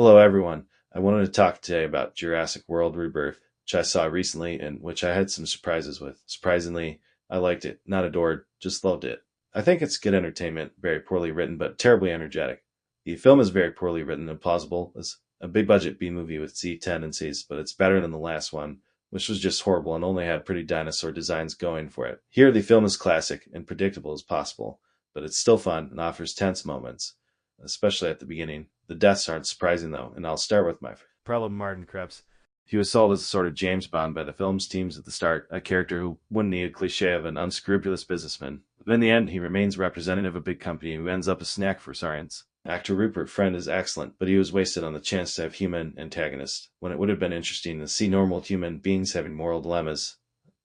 Hello, everyone. I wanted to talk today about Jurassic World Rebirth, which I saw recently and which I had some surprises with. Surprisingly, I liked it. Not adored, just loved it. I think it's good entertainment, very poorly written, but terribly energetic. The film is very poorly written and plausible. It's a big budget B movie with Z tendencies, but it's better than the last one, which was just horrible and only had pretty dinosaur designs going for it. Here, the film is classic and predictable as possible, but it's still fun and offers tense moments, especially at the beginning. The deaths aren't surprising though, and I'll start with my problem, Martin Krebs. He was sold as a sort of James Bond by the film's teams at the start, a character who wouldn't need a cliche of an unscrupulous businessman. But in the end, he remains representative of a big company who ends up a snack for science. Actor Rupert Friend is excellent, but he was wasted on the chance to have human antagonists, when it would have been interesting to see normal human beings having moral dilemmas,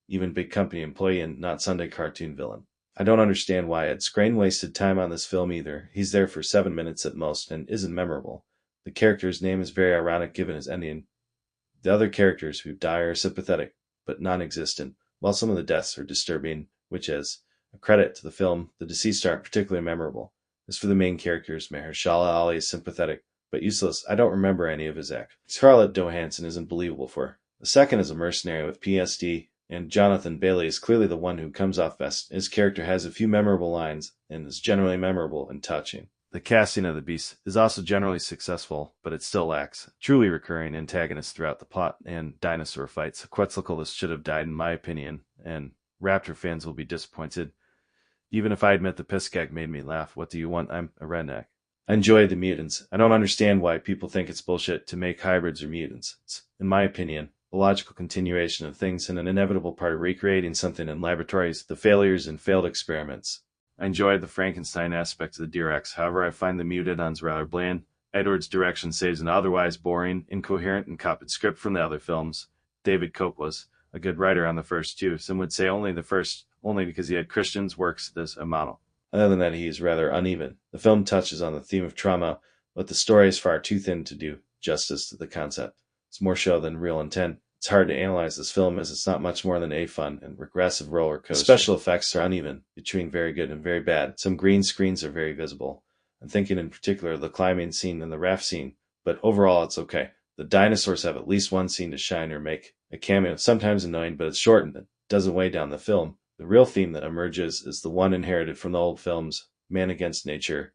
even big company employee and not Sunday cartoon villain. I don't understand why Ed Skrein wasted time on this film either. He's there for 7 minutes at most and isn't memorable. The character's name is very ironic given his ending. The other characters who die are sympathetic, but non-existent, while some of the deaths are disturbing, which is a credit to the film. The deceased aren't particularly memorable. As for the main characters, Mahershala Ali is sympathetic, but useless. I don't remember any of his act. Scarlett Johansson isn't believable for her. The second is a mercenary with PSD, and Jonathan Bailey is clearly the one who comes off best. His character has a few memorable lines, and is generally memorable and touching. The casting of the Beast is also generally successful, but it still lacks truly recurring antagonists throughout the plot and dinosaur fights. Quetzalcoatlus should have died in my opinion, and Raptor fans will be disappointed. Even if I admit the piss gag made me laugh, what do you want? I'm a redneck. I enjoy the mutants. I don't understand why people think it's bullshit to make hybrids or mutants. It's, in my opinion, a logical continuation of things and an inevitable part of recreating something in laboratories, the failures and failed experiments. I enjoyed the Frankenstein aspect of the D-Rex, however I find the mutants rather bland. Edward's direction saves an otherwise boring, incoherent, and copied script from the other films. David Koch was a good writer on the first two. Some would say only the first, only because he had Christian's works as a model. Other than that, he is rather uneven. The film touches on the theme of trauma, but the story is far too thin to do justice to the concept. It's more show than real intent. It's hard to analyze this film as it's not much more than a fun and regressive roller coaster. The special effects are uneven, between very good and very bad. Some green screens are very visible. I'm thinking in particular of the climbing scene and the raft scene, but overall it's okay. The dinosaurs have at least one scene to shine or make a cameo. Sometimes annoying, but it's short and it doesn't weigh down the film. The real theme that emerges is the one inherited from the old films, man against nature,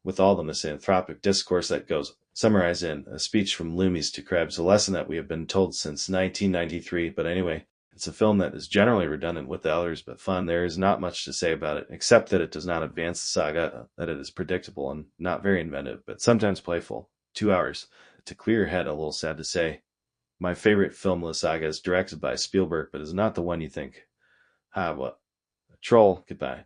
with all the misanthropic discourse that goes summarized in a speech from Loomies to Krebs, a lesson that we have been told since 1993. But anyway, it's a film that is generally redundant with the others, but fun. There is not much to say about it, except that it does not advance the saga, that it is predictable and not very inventive, but sometimes playful. 2 hours. To clear your head, a little sad to say. My favorite film of the saga is directed by Spielberg, but is not the one you think. Ah, what? A troll. Goodbye.